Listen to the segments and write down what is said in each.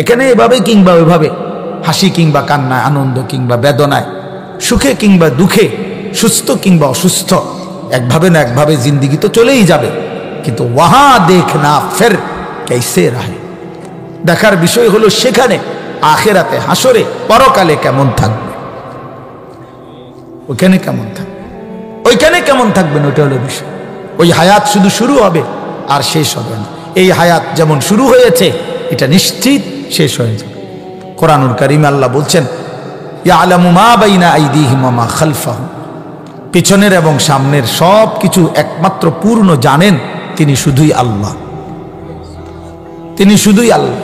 এখানে এভাবে কিংবা ওইভাবে, হাসি কিংবা কান্নায়, আনন্দ কিংবা বেদনায়, সুখে কিংবা দুঃখে, সুস্থ কিংবা অসুস্থ, একভাবে না একভাবে জিন্দিগি তো চলেই যাবে। কিন্তু ওয়াহা দেখনা ফের कैसे रहे, দেখার বিষয় হলো সেখানে আখিরাতে, হাসরে, পরকালে কেমন থাকবে, ওইখানে কেমন থাকবে, ওইখানে কেমন থাকবেন, ওইটা হলো বিষয়। ওই হায়াত শুধু শুরু হবে আর শেষ হবে না। এই হায়াত যেমন শুরু হয়েছে এটা নিশ্চিত শেষ হয়ে যাবে। কোরআনুল কারীমে আল্লাহ বলছেন, ইয়ালামু মা বাইনা আইদিহিম ওয়া মা খালফাহুম, পিছনের এবং সামনের সব কিছু একমাত্র পূর্ণ জানেন তিনি শুধুই আল্লাহ, তিনি শুধুই আল্লাহ।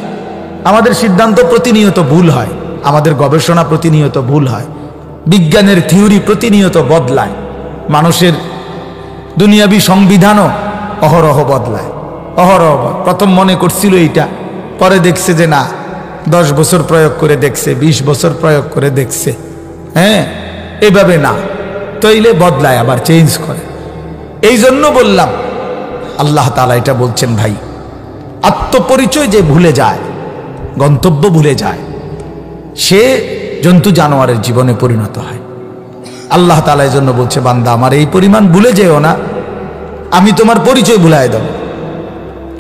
আমাদের সিদ্ধান্ত প্রতিনিয়ত ভুল হয়, আমাদের গবেষণা প্রতিনিয়ত ভুল হয়, বিজ্ঞানের থিওরি প্রতিনিয়ত বদলায়, মানুষের দুনিয়াবি সংবিধানও অহরহ বদলায়, অহরহ। প্রথম মনে করছিল এইটা, পরে দেখছে যে না, 10 বছর প্রয়োগ করে দেখছে, 20 বছর প্রয়োগ করে দেখছে, হ্যাঁ এইভাবে না, তৈলে বদলায়, আবার চেঞ্জ করে। এই জন্য বললাম, আল্লাহ তাআলা এটা বলছেন, ভাই আত্মপরিচয় যে ভুলে যায়, গন্তব্য ভুলে যায়, সে জন্তু জানোয়ারের জীবনে পরিণত হয়। আল্লাহ তাআলা এই জন্য বলছে, বান্দা আমার এই পরিমাণ ভুলে যেও না, আমি তোমার পরিচয় ভুলাই দেব।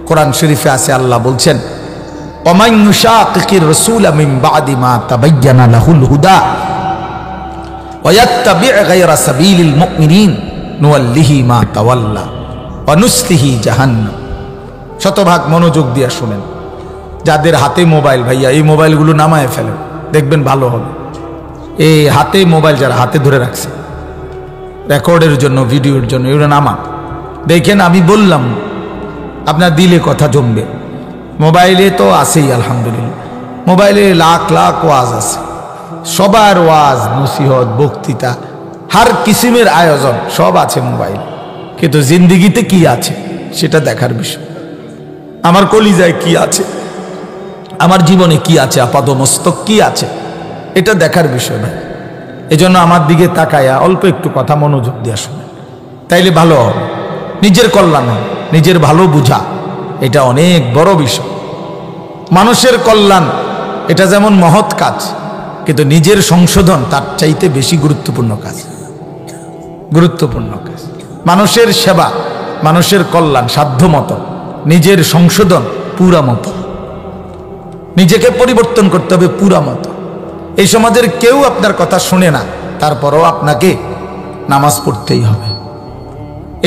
কোরআন শরীফে আছে, আল্লাহ বলছেন, ওমান ইউশাকিকির রাসূলা মিন বাদি মা তাবায়্যানা লাহুল হুদা ওয়া ইয়াত্তাবি' গায়রা সাবিলিল মুমিনিন নুওয়াল্লিহি মা তাওয়াল্লা ওয়া নুসলিহি জাহান্নাম। শতভাগ মনোযোগ দিয়ে শুনেন, যাদের হাতে মোবাইল, ভাইয়া এই মোবাইলগুলো নামায় ফেলেন, দেখবেন ভালো হবে। এই হাতে মোবাইল যারা হাতে ধরে রাখছে রেকর্ডের জন্য, ভিডিওর জন্য, এগুলো নামা। দেখেন আমি বললাম, আপনার দিলে কথা জমবে। মোবাইলে তো আছেই আলহামদুলিল্লাহ, মোবাইলে লাখ লাখ ওয়াজ আছে, সবার ওয়াজ, নসিহত, বক্তৃতা, হার কিসিমের আয়োজন সব আছে মোবাইল। কিন্তু জিন্দিগিতে কি আছে সেটা দেখার বিষয়। আমার কলিজায় কি আছে, আমার জীবনে কি আছে, আপাদমস্তক কি আছে, এটা দেখার বিষয় না। এজন্য আমার দিকে তাকায়া অল্প একটু কথা মনোযোগ দিয়ে শুনেন, তাইলে ভালো হবে। নিজের কল্যাণ, নিজের ভালো বুঝা, এটা অনেক বড় বিষয়। মানুষের কল্যাণ এটা যেমন মহৎ কাজ, কিন্তু নিজের সংশোধন তার চাইতে বেশি গুরুত্বপূর্ণ কাজ, গুরুত্বপূর্ণ কাজ। মানুষের সেবা, মানুষের কল্যাণ সাধ্যমতো, নিজের সংশোধন পুরা মতো, নিজেকে পরিবর্তন করতে হবে পুরা মতো। এই সমাজের কেউ আপনার কথা শুনে না, তারপরও আপনাকে নামাজ পড়তেই হবে।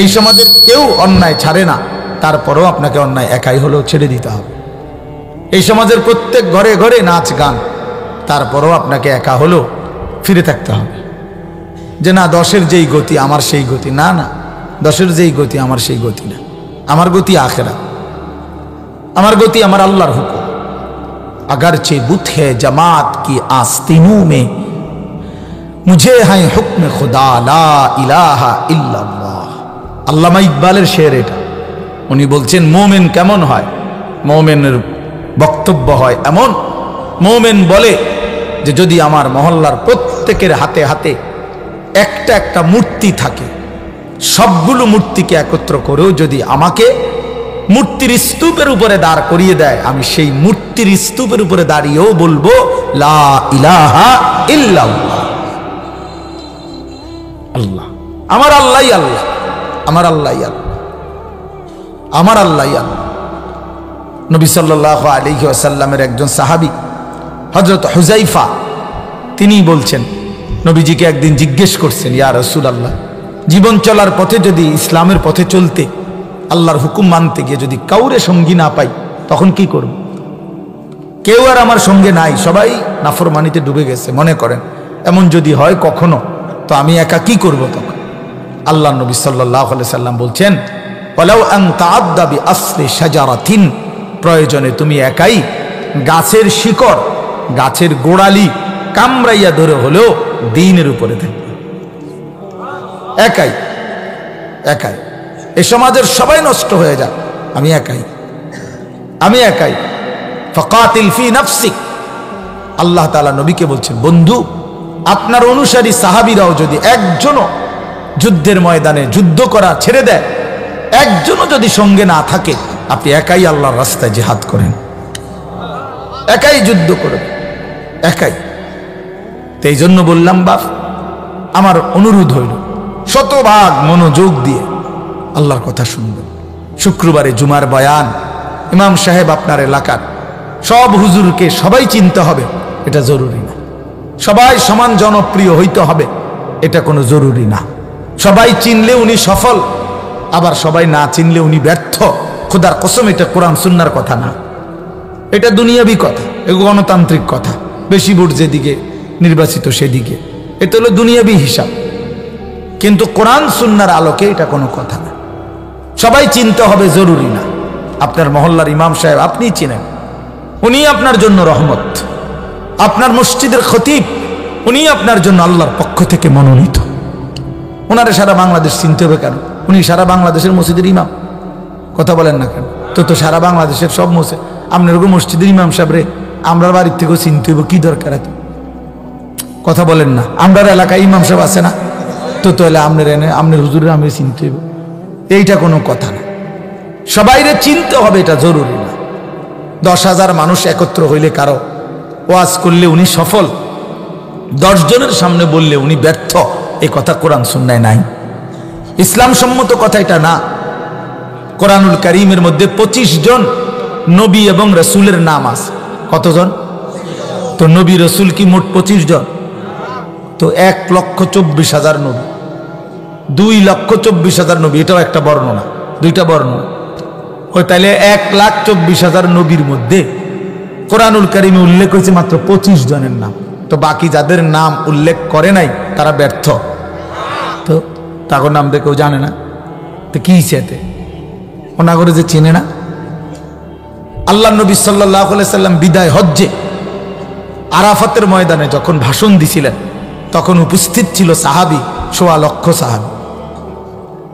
এই সমাজের কেউ অন্যায় ছাড়ে না, তারপরও আপনাকে অন্যায় একাই হলেও ছেড়ে দিতে হবে। এই সমাজের প্রত্যেক ঘরে ঘরে নাচ গান, তারপরও আপনাকে একা হলেও ফিরে থাকতে হবে। যে না, 10-এর যেই গতি আমার সেই গতি না, না 10-এর যেই গতি আমার সেই গতি না, আমার গতি আখিরাত, আমার গতি আমার আল্লাহর হুকুম। अगरचे बुत है जमात की आस्तीनों में मुझे है हुक्म खुदा ला इलाहा इल्लल्लाह। আল্লামা ইকবালের শের এটা। উনি বলছেন মুমিন কেমন হয়, মুমিনের বক্তব্য হয় এমন, মুমিন বলে যে যদি আমার মহল্লার প্রত্যেকের হাতে হাতে একটা একটা মূর্তি থাকে, সবগুলো মূর্তিকে একত্র করেও যদি আমাকে মূর্তির স্তূপের উপরে দাঁড় করিয়ে দেয়, আমি সেই মূর্তির স্তূপের উপরে দাঁড়িয়েও বলবো লা ইলাহা ইল্লাল্লাহ। আল্লাহ, আমার আল্লাহই আল্লাহ, আমার আল্লাহই আল্লাহ, আমার আল্লাহই আল্লাহ। নবী সাল্লাল্লাহু আলাইহি ওয়াসাল্লামের একজন সাহাবী হযরত হুযায়ফা, তিনি বলছেন, নবীজিকে একদিন জিজ্ঞেস করছেন, ইয়া রাসূলুল্লাহ, জীবন চলার পথে যদি ইসলামের পথে চলতে, আল্লাহর হুকুম মানতে গিয়ে যদি কাউরে সঙ্গী না পাই, তখন কি করব? কেউ আর আমার সঙ্গে নাই, সবাই নাফরমানিতে ডুবে গেছে, মনে করেন এমন যদি হয় কখনো, তো আমি একা কি করব তখন? আল্লাহ নবী সাল্লাল্লাহু আলাইহি সাল্লাম বলছেন, ওয়ালাউ আন তাআদ্দা বিআসলি শাজারাতিন, প্রয়োজনে তুমি একাই গাছের শিকড়, গাছের গোড়ালি কামড়াইয়া ধরে হলেও দ্বীনের উপরে থাকবে, একাই একাই। এ সমাজের সবাই নষ্ট হয়ে যায়, আমি একাই, আমি একাই। ফাকাতিল ফি নাফসিক, আল্লাহ তাআলা নবীকে বলছেন, বন্ধু আপনার অনুসারী সাহাবীরাও যদি একজনও যুদ্ধের ময়দানে যুদ্ধ করা ছেড়ে দেয়, একজনও যদি সঙ্গে না থাকে, আপনি একাই আল্লাহর রাস্তায় জিহাদ করেন। একাই যুদ্ধ করবে, একাই। তো এই জন্য বললাম বাপ, আমার অনুরোধ হইল শতভাগ মনোযোগ দিয়ে আল্লাহর কথা শুনবেন। শুক্রবারে জুমার বয়ান, ইমাম সাহেব আপনার এলাকার সব হুজুরকে সবাই চিনতে হবে, এটা জরুরি না। সবাই সমান জনপ্রিয় হইতে হবে, এটা কোনো জরুরি না। সবাই চিনলে উনি সফল, আবার সবাই না চিনলে উনি ব্যর্থ। খোদার কসম, এটা কোরআন সুন্নাহর কথা না, এটা দুনিয়াবি কথা, এগুলো গণতান্ত্রিক কথা। বেশি ভোট যেদিকে নির্বাচিত সেদিকে, এটা হলো দুনিয়াবি হিসাব। কিন্তু কোরআন সুন্নাহর আলোকে এটা কোনো কথা না। সবাই চিনতে হবে জরুরি না। আপনার মহল্লার ইমাম সাহেব আপনি চিনেন, উনি আপনার জন্য রহমত। আপনার মসজিদের খতিব, উনি আপনার জন্য আল্লাহর পক্ষ থেকে মনোনীত। ওনারে সারা বাংলাদেশ চিনতে হবে কেন? উনি সারা বাংলাদেশের মসজিদের ইমাম। কথা বলেন না কেন? তো সারা বাংলাদেশের সব মসজিদ, আপনার মসজিদের ইমাম সাহেব রে আমরা বাড়ির থেকেও চিনতে হইব, কি দরকার এত? কথা বলেন না? আমরার এলাকায় ইমাম সাহেব আছে না? তো তাহলে আপনার হুজুরের আমি চিনতে হইব, এইটা কোনো কথা না। সবাইরে চিনতে হবে, এটা জরুরি না। 10,000 মানুষ একত্র হইলে কারো ওয়াজ করলে উনি সফল, 10 জনের সামনে বললে উনি ব্যর্থ, এই কথা কোরআন সুন্নাহয় নাই। ইসলাম সম্মত কথা এটা না। কোরআনুল কারীমের মধ্যে 25 জন নবী এবং রাসূলের নাম আছে। কতজন? তো নবী রাসূল কি মোট 25 জন? তো 1,24,000 নবী, 2,24,000 নবী, এটাও একটা বর্ণনা, দুইটা বর্ণনা। ওই তাইলে 1,24,000 নবীর মধ্যে কোরআনুল কারীমে উল্লেখ হয়েছে মাত্র 25 জনের নাম। তো বাকি যাদের নাম উল্লেখ করে নাই তারা ব্যর্থ। তো তার নাম দিয়ে কেউ জানে না, তো কি চেতে ওনা করে যে চেনে না? আল্লাহ নবী সাল্লাল্লাহু আলাইহি সাল্লাম বিদায় হজ্জে আরাফাতের ময়দানে যখন ভাষণ দিছিলেন, তখন উপস্থিত ছিল সাহাবী 1.25 লক্ষ সাহাবী।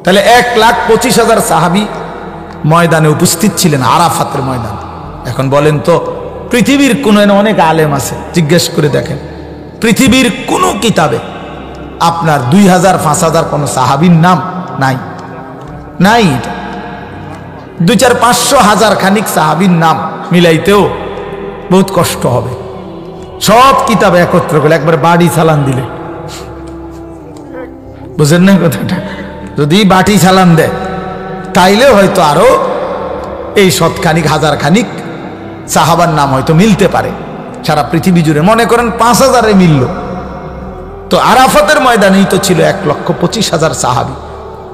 তাহলে 1,25,000 সাহাবী ময়দানে উপস্থিত ছিলেন আরাফাতের ময়দানে। এখন বলেন তো, পৃথিবীর কোন, অনেক আলেম আছে, জিজ্ঞেস করে দেখেন, পৃথিবীর কোন কিতাবে আপনার 2,000 5,000 কোন সাহাবীর নাম নাই, নাই। 2, 4, 500 হাজার খানিক সাহাবীর নাম মিলাইতেও বহুত কষ্ট হবে। সব কিতাবে একত্র করে একবার বাড়ি চালান দিলে, বুঝেন না কথাটা? যদি বাটি চালান দেয় তাইলে হয়তো আরো এই শতখানিক হাজার খানিক সাহাবার নাম হয়তো মিলতে পারে সারা পৃথিবী জুড়ে। মনে করেন 5,000-এ মিলল, তো আরাফাতের ময়দানেই তো ছিল 1,25,000 সাহাবী।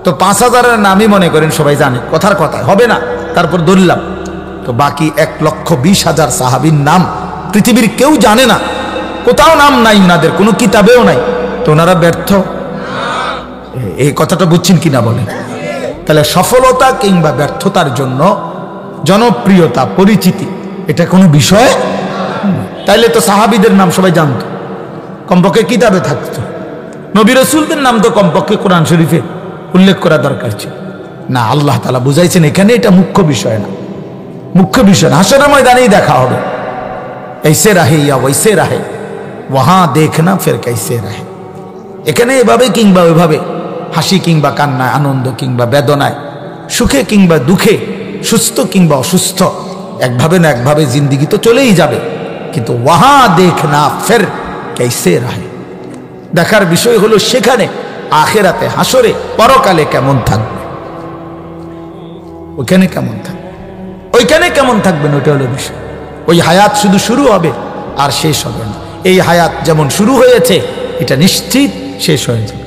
তো 5,000-এর নামই মনে করেন সবাই জানে, কথার কথায় হবে না, তারপর ধরলাম। তো বাকি 1,20,000 সাহাবীর নাম পৃথিবীর কেউ জানে না, কোথাও নাম নাই ওনাদের, কোনো কিতাবেও নাই। তো ওনারা ব্যর্থ, এই কথাটা বুঝছেন কিনা বলেন? তাহলে সফলতা কিংবা ব্যর্থতার জন্য জনপ্রিয়তা, পরিচিতি, এটা কোনো বিষয়। তাইলে তো সাহাবীদের নাম সবাই জানতো, কমপক্ষে কিতাবে থাকতো। নবী রাসূলদের নাম তো কমপক্ষে কোরআন শরীফে উল্লেখ করা দরকার ছিল না। আল্লাহ তাআলা বুঝাইছেন এখানে এটা মুখ্য বিষয় না, মুখ্য বিষয় না। হাসরের ময়দানেই দেখা হবে, ऐसे रहे या वैसे रहे वहां देखना फिर कैसे रहे। এখানে এভাবে কিংবা ওইভাবে, হাসি কিংবা কান্নায়, আনন্দ কিংবা বেদনায়, সুখে কিংবা দুঃখে, সুস্থ কিংবা অসুস্থ, একভাবে না একভাবে জিন্দিগি তো চলেই যাবে। কিন্তু ওয়াহা দেখনা ফির कैसे रहे, দেখার বিষয় হলো সেখানে আখিরাতে, হাসরে, পরকালে কেমন থাকবে, ওইখানে কেমন থাকবে, ওইখানে কেমন থাকবেন, ওইটা হলো বিষয়। ওই হায়াত শুধু শুরু হবে আর শেষ হবে না। এই হায়াত যেমন শুরু হয়েছে এটা নিশ্চিত শেষ হয়ে যাবে।